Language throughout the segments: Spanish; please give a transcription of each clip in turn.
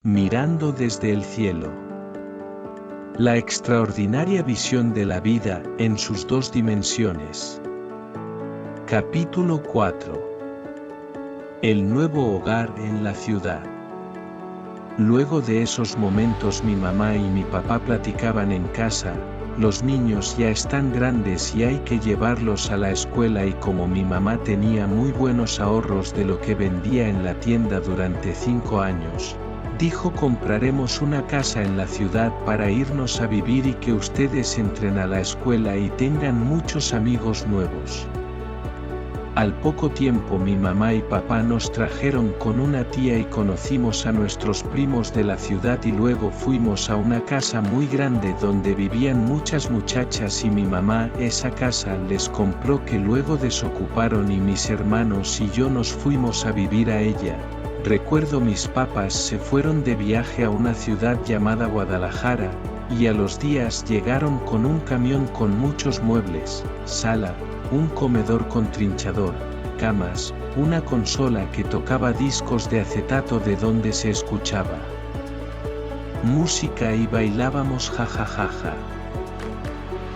Mirando desde el cielo. La extraordinaria visión de la vida en sus dos dimensiones. Capítulo 4. El nuevo hogar en la ciudad. Luego de esos momentos mi mamá y mi papá platicaban en casa. Los niños ya están grandes y hay que llevarlos a la escuela, y como mi mamá tenía muy buenos ahorros de lo que vendía en la tienda durante 5 años, dijo: compraremos una casa en la ciudad para irnos a vivir y que ustedes entren a la escuela y tengan muchos amigos nuevos. Al poco tiempo mi mamá y papá nos trajeron con una tía y conocimos a nuestros primos de la ciudad, y luego fuimos a una casa muy grande donde vivían muchas muchachas, y mi mamá esa casa les compró, que luego desocuparon, y mis hermanos y yo nos fuimos a vivir a ella. Recuerdo mis papás se fueron de viaje a una ciudad llamada Guadalajara, y a los días llegaron con un camión con muchos muebles, sala, un comedor con trinchador, camas, una consola que tocaba discos de acetato de donde se escuchaba música y bailábamos jajajaja.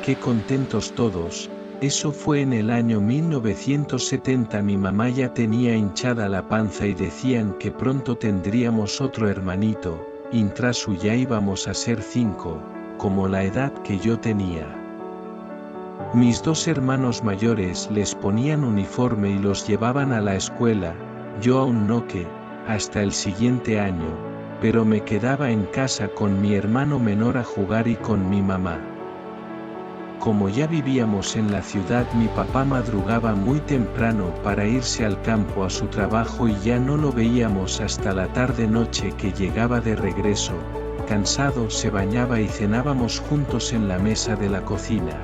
Qué contentos todos. Eso fue en el año 1970. Mi mamá ya tenía hinchada la panza y decían que pronto tendríamos otro hermanito, intrasu ya íbamos a ser 5, como la edad que yo tenía. Mis 2 hermanos mayores les ponían uniforme y los llevaban a la escuela, yo aún no, que, hasta el siguiente año, pero me quedaba en casa con mi hermano menor a jugar y con mi mamá. Como ya vivíamos en la ciudad, mi papá madrugaba muy temprano para irse al campo a su trabajo y ya no lo veíamos hasta la tarde-noche que llegaba de regreso. Cansado se bañaba y cenábamos juntos en la mesa de la cocina.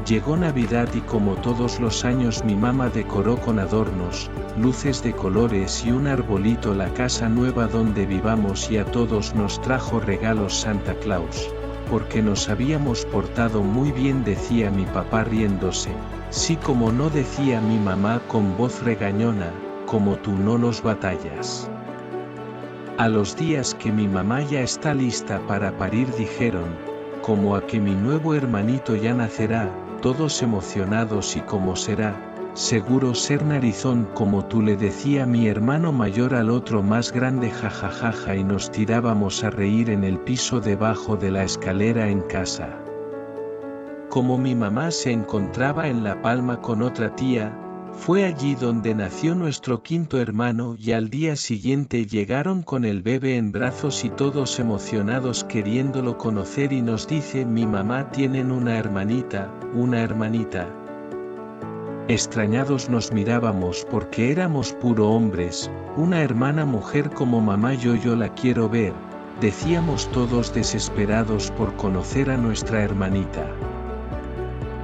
Llegó Navidad y como todos los años mi mamá decoró con adornos, luces de colores y un arbolito la casa nueva donde vivamos, y a todos nos trajo regalos Santa Claus, porque nos habíamos portado muy bien, decía mi papá riéndose. Sí, como no, decía mi mamá con voz regañona, como tú no nos batallas. A los días que mi mamá ya está lista para parir, dijeron, como a que mi nuevo hermanito ya nacerá, todos emocionados. ¿Y cómo será? Seguro ser narizón como tú, le decía mi hermano mayor al otro más grande, jajajaja, y nos tirábamos a reír en el piso debajo de la escalera en casa. Como mi mamá se encontraba en La Palma con otra tía, fue allí donde nació nuestro 5.º hermano, y al día siguiente llegaron con el bebé en brazos y todos emocionados queriéndolo conocer, y nos dice mi mamá: tienen una hermanita, una hermanita. Extrañados nos mirábamos porque éramos puro hombres. Una hermana mujer como mamá, yo la quiero ver, decíamos todos desesperados por conocer a nuestra hermanita.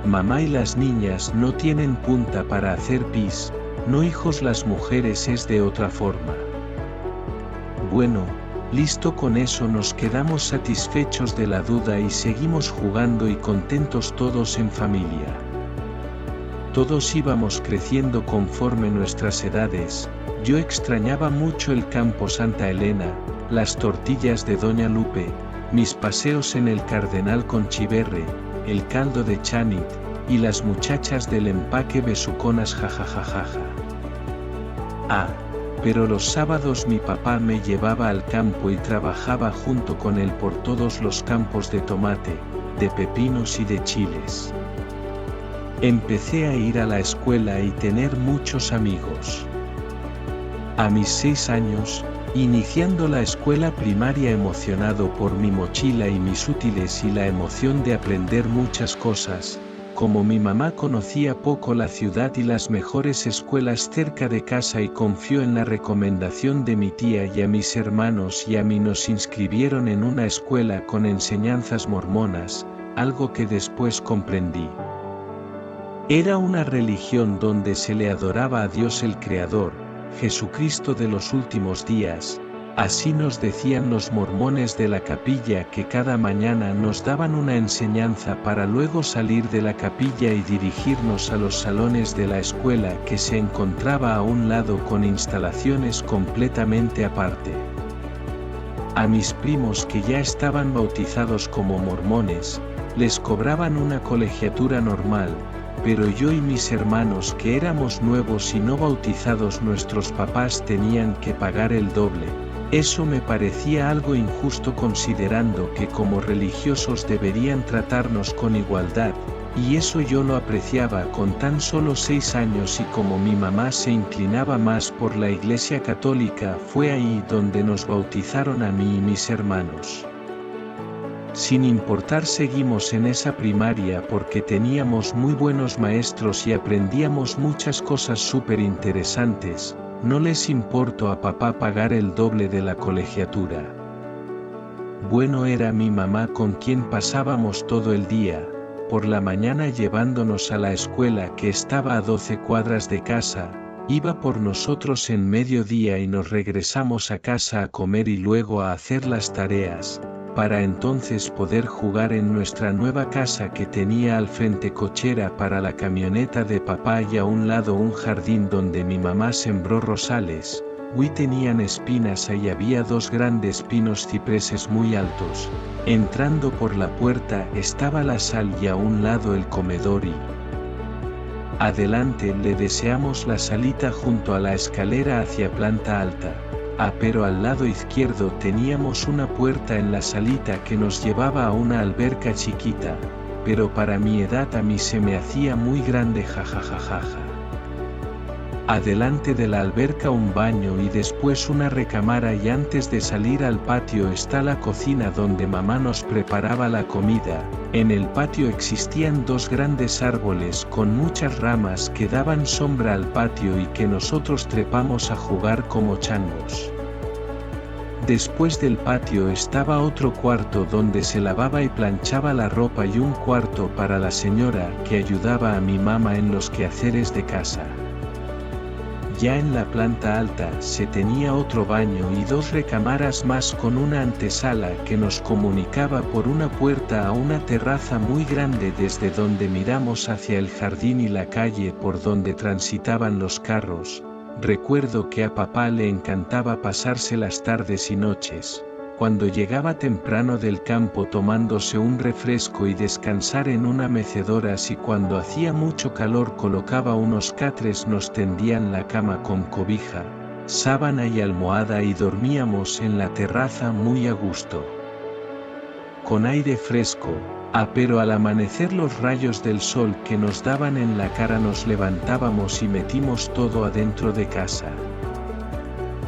Mamá y las niñas no tienen punta para hacer pis, no hijos, las mujeres es de otra forma. Bueno, listo, con eso nos quedamos satisfechos de la duda y seguimos jugando y contentos todos en familia. Todos íbamos creciendo conforme nuestras edades. Yo extrañaba mucho el campo Santa Elena, las tortillas de Doña Lupe, mis paseos en el Cardenal con Chiverre, el caldo de Chanit, y las muchachas del empaque besuconas, jajajajaja. Ah, pero los sábados mi papá me llevaba al campo y trabajaba junto con él por todos los campos de tomate, de pepinos y de chiles. Empecé a ir a la escuela y tener muchos amigos. A mis 6 años, iniciando la escuela primaria, emocionado por mi mochila y mis útiles y la emoción de aprender muchas cosas, como mi mamá conocía poco la ciudad y las mejores escuelas cerca de casa y confió en la recomendación de mi tía y a mis hermanos, y a mí nos inscribieron en una escuela con enseñanzas mormonas, algo que después comprendí. Era una religión donde se le adoraba a Dios el Creador, Jesucristo de los últimos días. Así nos decían los mormones de la capilla, que cada mañana nos daban una enseñanza para luego salir de la capilla y dirigirnos a los salones de la escuela, que se encontraba a un lado con instalaciones completamente aparte. A mis primos que ya estaban bautizados como mormones, les cobraban una colegiatura normal, pero yo y mis hermanos que éramos nuevos y no bautizados, nuestros papás tenían que pagar el doble. Eso me parecía algo injusto considerando que como religiosos deberían tratarnos con igualdad, y eso yo lo apreciaba con tan solo 6 años, y como mi mamá se inclinaba más por la Iglesia Católica, fue ahí donde nos bautizaron a mí y mis hermanos. Sin importar, seguimos en esa primaria porque teníamos muy buenos maestros y aprendíamos muchas cosas súper interesantes. No les importó a papá pagar el doble de la colegiatura. Bueno, era mi mamá con quien pasábamos todo el día, por la mañana llevándonos a la escuela que estaba a 12 cuadras de casa, iba por nosotros en mediodía y nos regresamos a casa a comer y luego a hacer las tareas, para entonces poder jugar en nuestra nueva casa que tenía al frente cochera para la camioneta de papá y a un lado un jardín donde mi mamá sembró rosales. Tenían espinas y había 2 grandes pinos cipreses muy altos. Entrando por la puerta estaba la sal y a un lado el comedor y adelante le deseamos la salita junto a la escalera hacia planta alta. Pero al lado izquierdo teníamos una puerta en la salita que nos llevaba a una alberca chiquita, pero para mi edad a mí se me hacía muy grande, jajajajaja. Adelante de la alberca un baño y después una recámara, y antes de salir al patio está la cocina donde mamá nos preparaba la comida. En el patio existían 2 grandes árboles con muchas ramas que daban sombra al patio y que nosotros trepamos a jugar como changos. Después del patio estaba otro cuarto donde se lavaba y planchaba la ropa y un cuarto para la señora que ayudaba a mi mamá en los quehaceres de casa. Ya en la planta alta se tenía otro baño y 2 recámaras más con una antesala que nos comunicaba por una puerta a una terraza muy grande desde donde miramos hacia el jardín y la calle por donde transitaban los carros. Recuerdo que a papá le encantaba pasarse las tardes y noches, cuando llegaba temprano del campo, tomándose un refresco y descansar en una mecedora, y cuando hacía mucho calor colocaba unos catres, nos tendían la cama con cobija, sábana y almohada y dormíamos en la terraza muy a gusto, con aire fresco. Pero al amanecer los rayos del sol que nos daban en la cara nos levantábamos y metimos todo adentro de casa.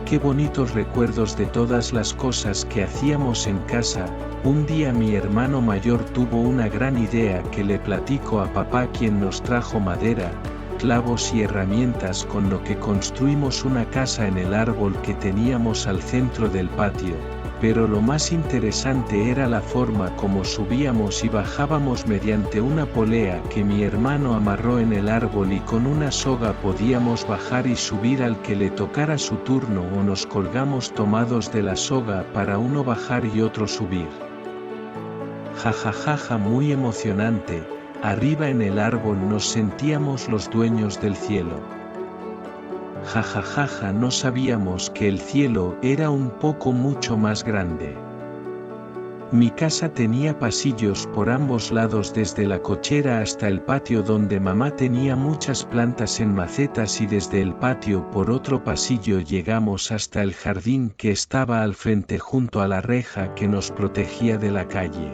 Qué bonitos recuerdos de todas las cosas que hacíamos en casa. Un día mi hermano mayor tuvo una gran idea que le platicó a papá, quien nos trajo madera, clavos y herramientas, con lo que construimos una casa en el árbol que teníamos al centro del patio. Pero lo más interesante era la forma como subíamos y bajábamos mediante una polea que mi hermano amarró en el árbol, y con una soga podíamos bajar y subir al que le tocara su turno, o nos colgamos tomados de la soga para uno bajar y otro subir. Jajajaja, muy emocionante. Arriba en el árbol nos sentíamos los dueños del cielo. Jajajaja, no sabíamos que el cielo era un poco mucho más grande. Mi casa tenía pasillos por ambos lados, desde la cochera hasta el patio donde mamá tenía muchas plantas en macetas, y desde el patio por otro pasillo llegamos hasta el jardín que estaba al frente junto a la reja que nos protegía de la calle.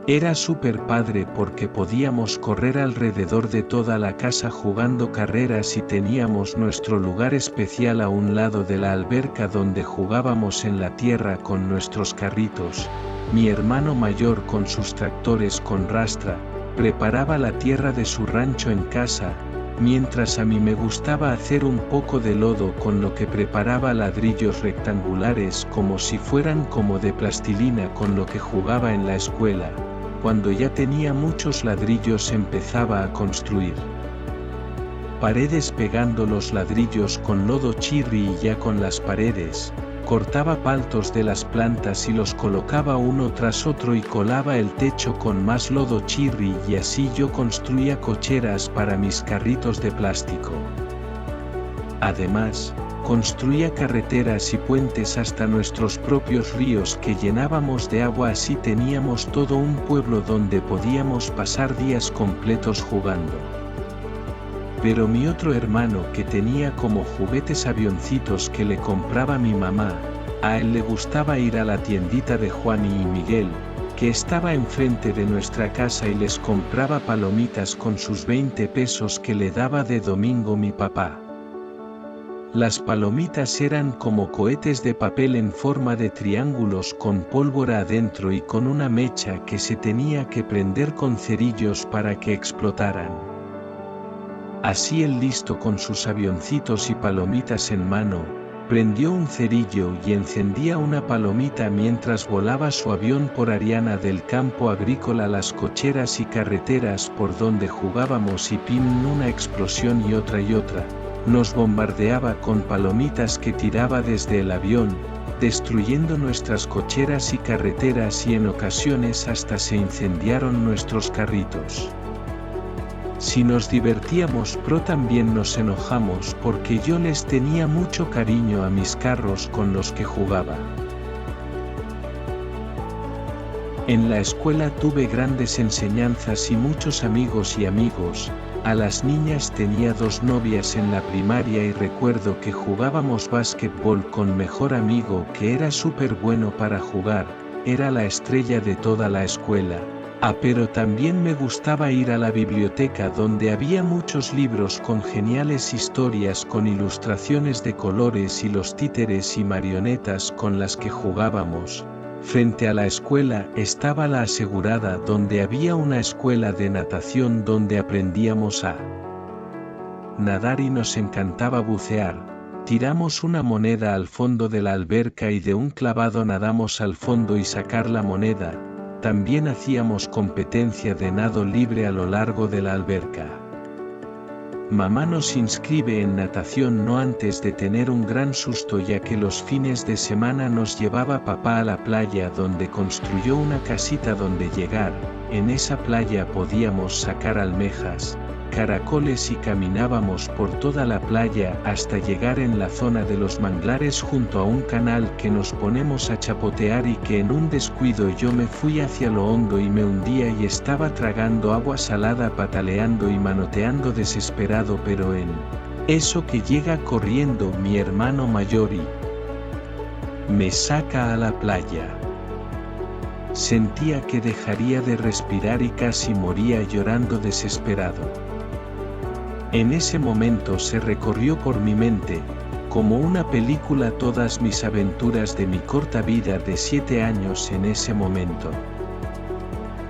Era súper padre porque podíamos correr alrededor de toda la casa jugando carreras, y teníamos nuestro lugar especial a un lado de la alberca donde jugábamos en la tierra con nuestros carritos. Mi hermano mayor con sus tractores con rastra, preparaba la tierra de su rancho en casa, mientras a mí me gustaba hacer un poco de lodo, con lo que preparaba ladrillos rectangulares como si fueran como de plastilina, con lo que jugaba en la escuela. Cuando ya tenía muchos ladrillos empezaba a construir paredes pegando los ladrillos con lodo chirri, y ya con las paredes, cortaba paltos de las plantas y los colocaba uno tras otro y colaba el techo con más lodo chirri, y así yo construía cocheras para mis carritos de plástico. Además, construía carreteras y puentes hasta nuestros propios ríos que llenábamos de agua, así teníamos todo un pueblo donde podíamos pasar días completos jugando. Pero mi otro hermano, que tenía como juguetes avioncitos que le compraba mi mamá, a él le gustaba ir a la tiendita de Juan y Miguel, que estaba enfrente de nuestra casa, y les compraba palomitas con sus 20 pesos que le daba de domingo mi papá. Las palomitas eran como cohetes de papel en forma de triángulos con pólvora adentro y con una mecha que se tenía que prender con cerillos para que explotaran. Así el listo, con sus avioncitos y palomitas en mano, prendió un cerillo y encendía una palomita mientras volaba su avión por Ariana del campo agrícola, las cocheras y carreteras por donde jugábamos, y ¡pim!, una explosión y otra, nos bombardeaba con palomitas que tiraba desde el avión, destruyendo nuestras cocheras y carreteras, y en ocasiones hasta se incendiaron nuestros carritos. Si nos divertíamos, pero también nos enojamos porque yo les tenía mucho cariño a mis carros con los que jugaba. En la escuela tuve grandes enseñanzas y muchos amigos. A las niñas tenía 2 novias en la primaria, y recuerdo que jugábamos básquetbol con mejor amigo que era súper bueno para jugar, era la estrella de toda la escuela. Pero también me gustaba ir a la biblioteca, donde había muchos libros con geniales historias con ilustraciones de colores, y los títeres y marionetas con las que jugábamos. Frente a la escuela estaba la Asegurada, donde había una escuela de natación donde aprendíamos a nadar y nos encantaba bucear. Tiramos una moneda al fondo de la alberca y de un clavado nadamos al fondo y sacar la moneda. También hacíamos competencia de nado libre a lo largo de la alberca. Mamá nos inscribe en natación no antes de tener un gran susto, ya que los fines de semana nos llevaba papá a la playa, donde construyó una casita donde llegar. En esa playa podíamos sacar almejas, caracoles, y caminábamos por toda la playa hasta llegar en la zona de los manglares junto a un canal que nos ponemos a chapotear, y que en un descuido yo me fui hacia lo hondo y me hundía y estaba tragando agua salada, pataleando y manoteando desesperado, pero en eso que llega corriendo mi hermano mayor y me saca a la playa. Sentía que dejaría de respirar y casi moría llorando desesperado. En ese momento se recorrió por mi mente, como una película, todas mis aventuras de mi corta vida de 7 años en ese momento.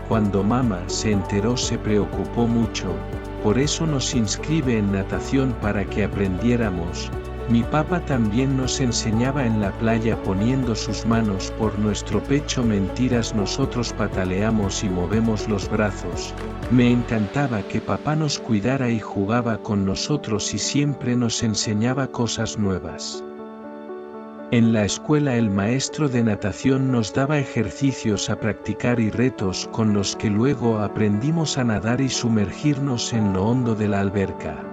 Cuando mamá se enteró se preocupó mucho, por eso nos inscribe en natación para que aprendiéramos. Mi papá también nos enseñaba en la playa poniendo sus manos por nuestro pecho. Mentiras, nosotros pataleamos y movemos los brazos. Me encantaba que papá nos cuidara y jugaba con nosotros y siempre nos enseñaba cosas nuevas. En la escuela el maestro de natación nos daba ejercicios a practicar y retos con los que luego aprendimos a nadar y sumergirnos en lo hondo de la alberca.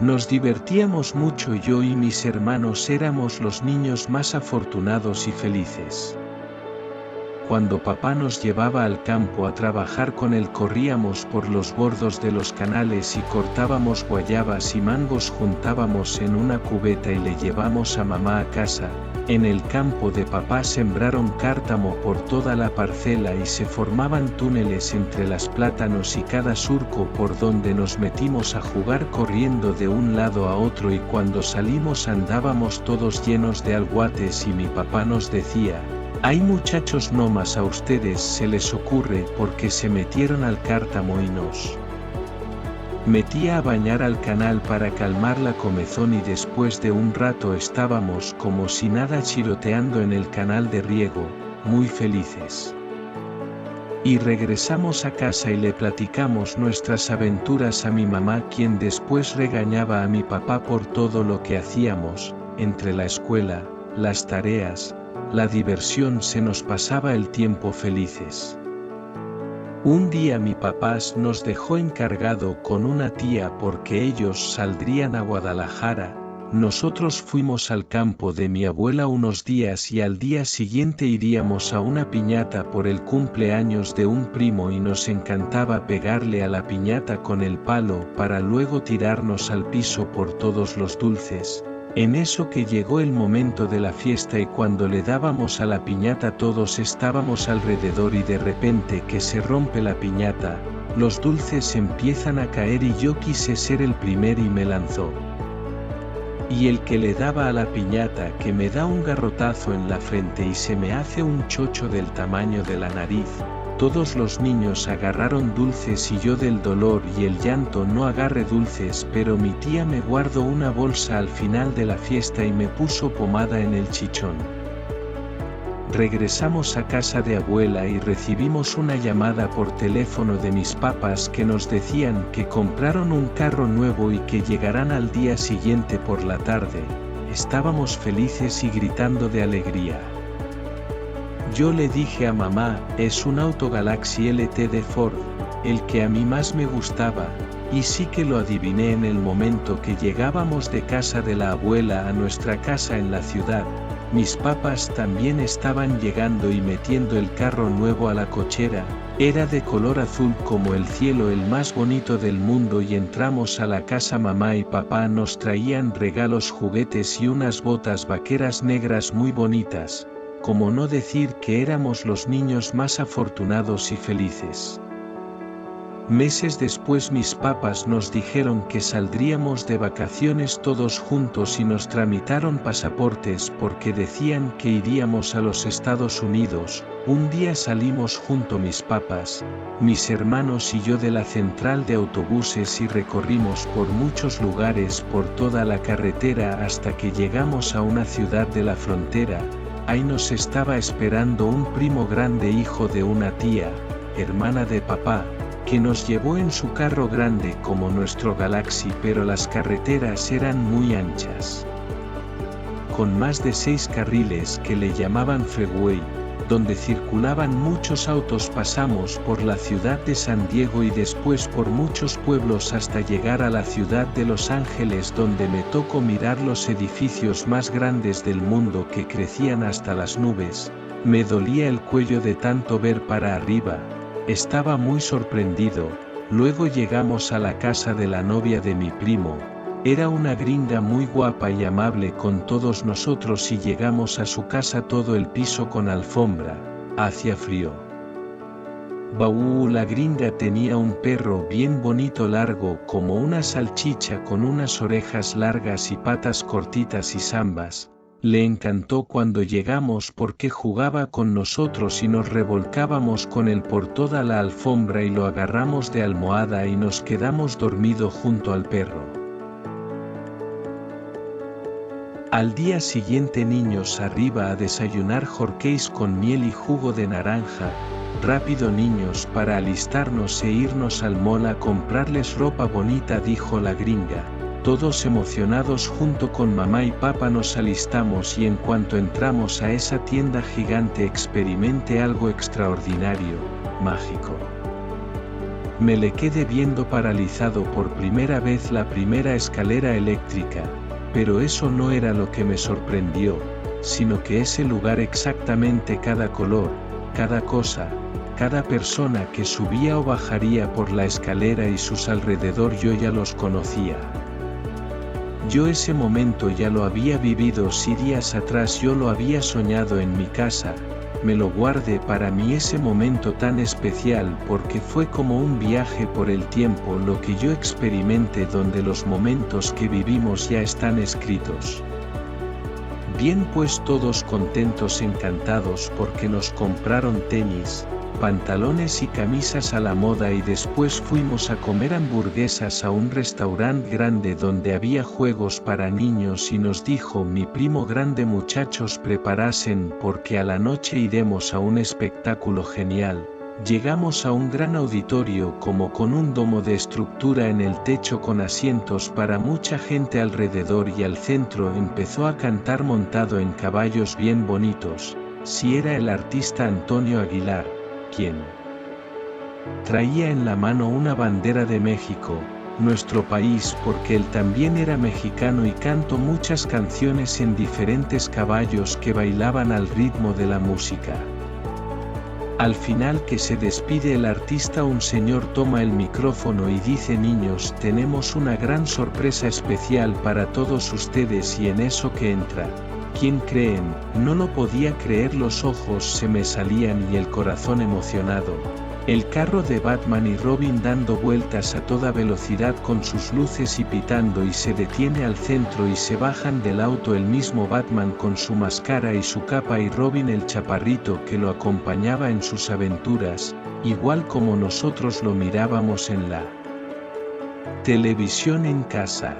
Nos divertíamos mucho, yo y mis hermanos éramos los niños más afortunados y felices. Cuando papá nos llevaba al campo a trabajar con él, corríamos por los bordos de los canales y cortábamos guayabas y mangos, juntábamos en una cubeta y le llevamos a mamá a casa. En el campo de papá sembraron cártamo por toda la parcela y se formaban túneles entre las plátanos y cada surco por donde nos metimos a jugar corriendo de un lado a otro, y cuando salimos andábamos todos llenos de alguates y mi papá nos decía: «Ay muchachos, no más a ustedes se les ocurre», porque se metieron al cártamo y nos metía a bañar al canal para calmar la comezón, y después de un rato estábamos como si nada chiroteando en el canal de riego, muy felices. Y regresamos a casa y le platicamos nuestras aventuras a mi mamá, quien después regañaba a mi papá por todo lo que hacíamos. Entre la escuela, las tareas, la diversión, se nos pasaba el tiempo felices. Un día mi papá nos dejó encargado con una tía porque ellos saldrían a Guadalajara. Nosotros fuimos al campo de mi abuela unos días y al día siguiente iríamos a una piñata por el cumpleaños de un primo y nos encantaba pegarle a la piñata con el palo para luego tirarnos al piso por todos los dulces. En eso que llegó el momento de la fiesta y cuando le dábamos a la piñata todos estábamos alrededor y de repente que se rompe la piñata, los dulces empiezan a caer y yo quise ser el primer y me lanzó. Y el que le daba a la piñata que me da un garrotazo en la frente y se me hace un chocho del tamaño de la nariz. Todos los niños agarraron dulces y yo del dolor y el llanto no agarré dulces, pero mi tía me guardó una bolsa al final de la fiesta y me puso pomada en el chichón. Regresamos a casa de abuela y recibimos una llamada por teléfono de mis papás que nos decían que compraron un carro nuevo y que llegarán al día siguiente por la tarde. Estábamos felices y gritando de alegría. Yo le dije a mamá, es un auto Galaxy LT de Ford, el que a mí más me gustaba, y sí que lo adiviné en el momento que llegábamos de casa de la abuela a nuestra casa en la ciudad. Mis papás también estaban llegando y metiendo el carro nuevo a la cochera, era de color azul como el cielo, el más bonito del mundo, y entramos a la casa. Mamá y papá nos traían regalos, juguetes y unas botas vaqueras negras muy bonitas, como no decir que éramos los niños más afortunados y felices. Meses después mis papás nos dijeron que saldríamos de vacaciones todos juntos y nos tramitaron pasaportes porque decían que iríamos a los Estados Unidos. Un día salimos junto mis papás, mis hermanos y yo de la central de autobuses y recorrimos por muchos lugares por toda la carretera hasta que llegamos a una ciudad de la frontera. Ahí nos estaba esperando un primo grande, hijo de una tía, hermana de papá, que nos llevó en su carro grande como nuestro Galaxy, pero las carreteras eran muy anchas. Con más de 6 carriles que le llamaban freeway, donde circulaban muchos autos. Pasamos por la ciudad de San Diego y después por muchos pueblos hasta llegar a la ciudad de Los Ángeles, donde me tocó mirar los edificios más grandes del mundo que crecían hasta las nubes. Me dolía el cuello de tanto ver para arriba. Estaba muy sorprendido. Luego llegamos a la casa de la novia de mi primo. Era una gringa muy guapa y amable con todos nosotros y llegamos a su casa, todo el piso con alfombra. Hacía frío. La gringa tenía un perro bien bonito, largo como una salchicha, con unas orejas largas y patas cortitas y zambas. Le encantó cuando llegamos porque jugaba con nosotros y nos revolcábamos con él por toda la alfombra y lo agarramos de almohada y nos quedamos dormidos junto al perro. Al día siguiente, niños, arriba a desayunar hotcakes con miel y jugo de naranja. Rápido, niños, para alistarnos e irnos al mall a comprarles ropa bonita, dijo la gringa. Todos emocionados junto con mamá y papá nos alistamos y en cuanto entramos a esa tienda gigante experimenté algo extraordinario, mágico. Me le quedé viendo paralizado por primera vez la primera escalera eléctrica, pero eso no era lo que me sorprendió, sino que ese lugar, exactamente cada color, cada cosa, cada persona que subía o bajaría por la escalera y sus alrededor, yo ya los conocía. Yo ese momento ya lo había vivido, si días atrás yo lo había soñado en mi casa. Me lo guardé para mí ese momento tan especial porque fue como un viaje por el tiempo lo que yo experimenté, donde los momentos que vivimos ya están escritos. Bien, pues todos contentos, encantados porque nos compraron tenis, pantalones y camisas a la moda y después fuimos a comer hamburguesas a un restaurante grande donde había juegos para niños y nos dijo mi primo grande, muchachos, preparasen porque a la noche iremos a un espectáculo genial. Llegamos a un gran auditorio como con un domo de estructura en el techo con asientos para mucha gente alrededor y al centro empezó a cantar montado en caballos bien bonitos. Si era el artista Antonio Aguilar, quien traía en la mano una bandera de México, nuestro país, porque él también era mexicano y cantó muchas canciones en diferentes caballos que bailaban al ritmo de la música. Al final que se despide el artista, un señor toma el micrófono y dice: niños, tenemos una gran sorpresa especial para todos ustedes. Y en eso que entra, ¿quién creen? No lo podía creer, los ojos se me salían y el corazón emocionado. El carro de Batman y Robin dando vueltas a toda velocidad con sus luces y pitando, y se detiene al centro y se bajan del auto el mismo Batman con su máscara y su capa y Robin el chaparrito que lo acompañaba en sus aventuras, igual como nosotros lo mirábamos en la televisión en casa.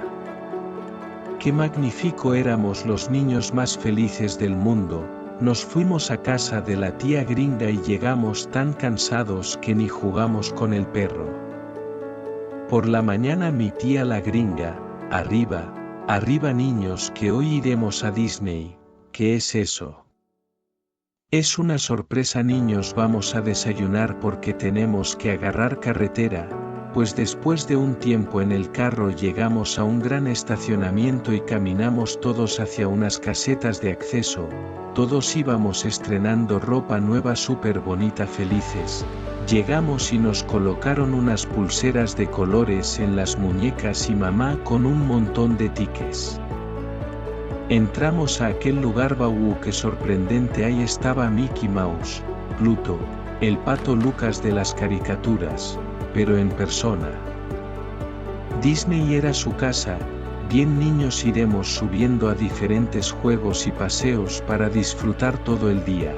Qué magnífico, éramos los niños más felices del mundo. Nos fuimos a casa de la tía gringa y llegamos tan cansados que ni jugamos con el perro. Por la mañana mi tía la gringa: arriba, arriba niños, que hoy iremos a Disney. ¿Qué es eso? Es una sorpresa niños, vamos a desayunar porque tenemos que agarrar carretera. Pues después de un tiempo en el carro llegamos a un gran estacionamiento y caminamos todos hacia unas casetas de acceso. Todos íbamos estrenando ropa nueva súper bonita, felices. Llegamos y nos colocaron unas pulseras de colores en las muñecas y mamá con un montón de tickets. Entramos a aquel lugar, qué sorprendente, ahí estaba Mickey Mouse, Pluto, el pato Lucas de las caricaturas, pero en persona. Disney era su casa. Bien niños, iremos subiendo a diferentes juegos y paseos para disfrutar todo el día.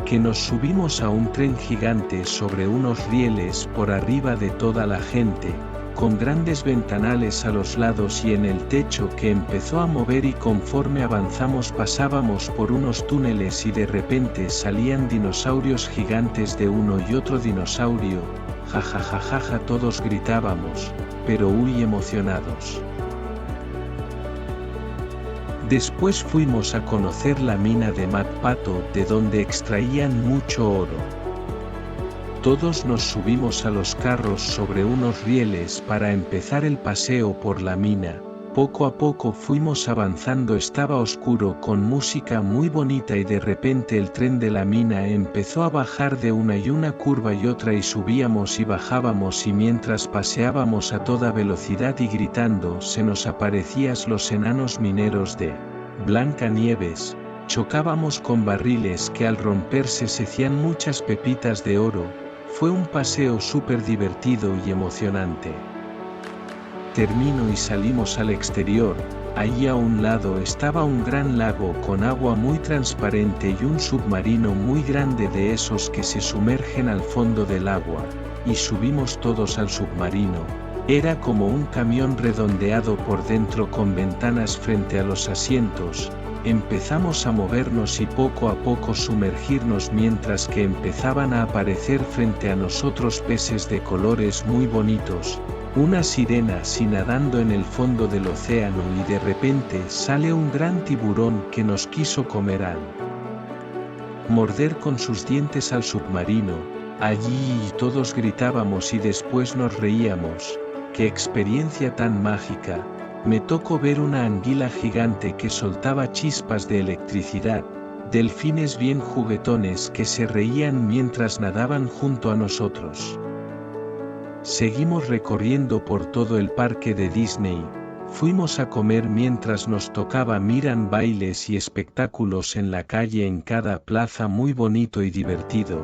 Que nos subimos a un tren gigante sobre unos rieles por arriba de toda la gente, con grandes ventanales a los lados y en el techo que empezó a mover, y conforme avanzamos pasábamos por unos túneles y de repente salían dinosaurios gigantes de uno y otro dinosaurio. Jajajajaja, todos gritábamos, pero muy emocionados. Después fuimos a conocer la mina de McPato, de donde extraían mucho oro. Todos nos subimos a los carros sobre unos rieles para empezar el paseo por la mina. Poco a poco fuimos avanzando, estaba oscuro con música muy bonita y de repente el tren de la mina empezó a bajar de una y una curva y otra y subíamos y bajábamos, y mientras paseábamos a toda velocidad y gritando se nos aparecían los enanos mineros de Blancanieves. Chocábamos con barriles que al romperse se hacían muchas pepitas de oro. Fue un paseo súper divertido y emocionante. Terminó y salimos al exterior. Allí a un lado estaba un gran lago con agua muy transparente y un submarino muy grande de esos que se sumergen al fondo del agua, y subimos todos al submarino. Era como un camión redondeado por dentro con ventanas frente a los asientos. Empezamos a movernos y poco a poco sumergirnos mientras que empezaban a aparecer frente a nosotros peces de colores muy bonitos. Una sirena así nadando en el fondo del océano, y de repente sale un gran tiburón que nos quiso comer al morder con sus dientes al submarino. Allí todos gritábamos y después nos reíamos. ¡Qué experiencia tan mágica! Me tocó ver una anguila gigante que soltaba chispas de electricidad, delfines bien juguetones que se reían mientras nadaban junto a nosotros. Seguimos recorriendo por todo el parque de Disney. Fuimos a comer mientras nos tocaba mirar bailes y espectáculos en la calle, en cada plaza, muy bonito y divertido.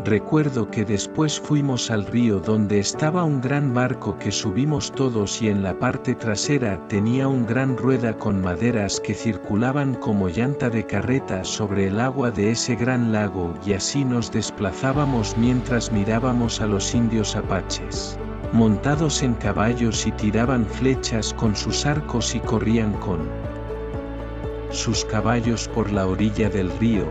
Recuerdo que después fuimos al río donde estaba un gran barco que subimos todos, y en la parte trasera tenía un gran rueda con maderas que circulaban como llanta de carreta sobre el agua de ese gran lago, y así nos desplazábamos mientras mirábamos a los indios apaches, montados en caballos, y tiraban flechas con sus arcos y corrían con sus caballos por la orilla del río.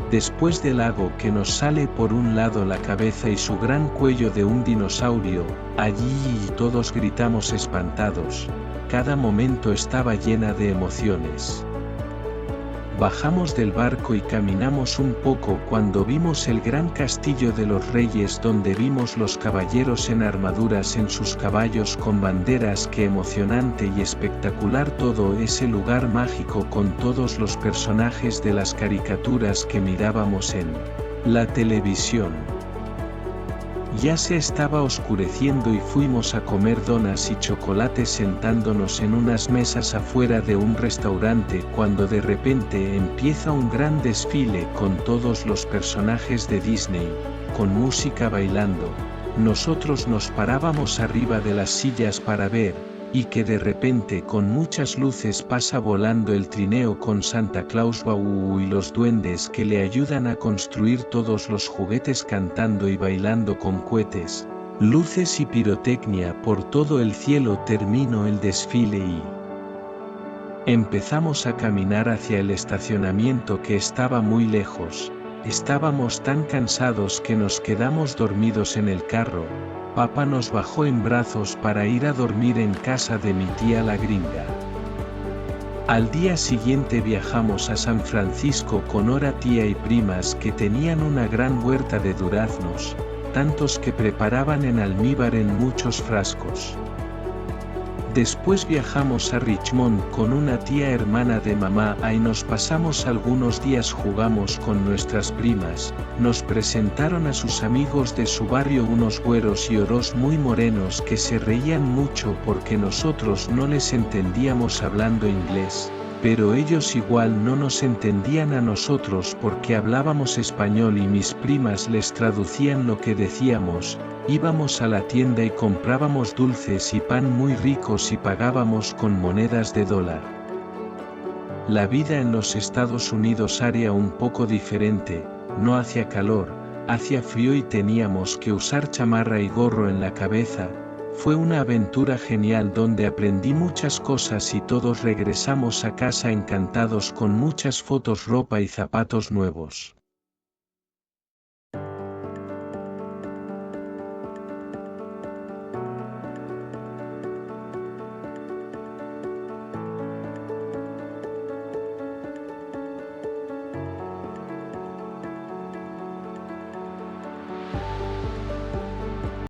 Después del lago que nos sale por un lado la cabeza y su gran cuello de un dinosaurio. Allí todos gritamos espantados. Cada momento estaba llena de emociones. Bajamos del barco y caminamos un poco cuando vimos el gran castillo de los reyes, donde vimos los caballeros en armaduras en sus caballos con banderas. Qué emocionante y espectacular todo ese lugar mágico, con todos los personajes de las caricaturas que mirábamos en la televisión. Ya se estaba oscureciendo y fuimos a comer donas y chocolates sentándonos en unas mesas afuera de un restaurante, cuando de repente empieza un gran desfile con todos los personajes de Disney, con música bailando. Nosotros nos parábamos arriba de las sillas para ver, y que de repente con muchas luces pasa volando el trineo con Santa Claus y los duendes que le ayudan a construir todos los juguetes, cantando y bailando con cohetes, luces y pirotecnia por todo el cielo. Terminó el desfile y empezamos a caminar hacia el estacionamiento, que estaba muy lejos. Estábamos tan cansados que nos quedamos dormidos en el carro. Papá nos bajó en brazos para ir a dormir en casa de mi tía la gringa. Al día siguiente viajamos a San Francisco con Ora, tía y primas, que tenían una gran huerta de duraznos, tantos que preparaban en almíbar en muchos frascos. Después viajamos a Richmond con una tía hermana de mamá. Ahí nos pasamos algunos días, jugamos con nuestras primas, nos presentaron a sus amigos de su barrio, unos güeros y oros muy morenos que se reían mucho porque nosotros no les entendíamos hablando inglés, pero ellos igual no nos entendían a nosotros porque hablábamos español y mis primas les traducían lo que decíamos. Íbamos a la tienda y comprábamos dulces y pan muy ricos y pagábamos con monedas de dólar. La vida en los Estados Unidos era un poco diferente, no hacía calor, hacía frío y teníamos que usar chamarra y gorro en la cabeza. Fue una aventura genial donde aprendí muchas cosas y todos regresamos a casa encantados con muchas fotos, ropa y zapatos nuevos.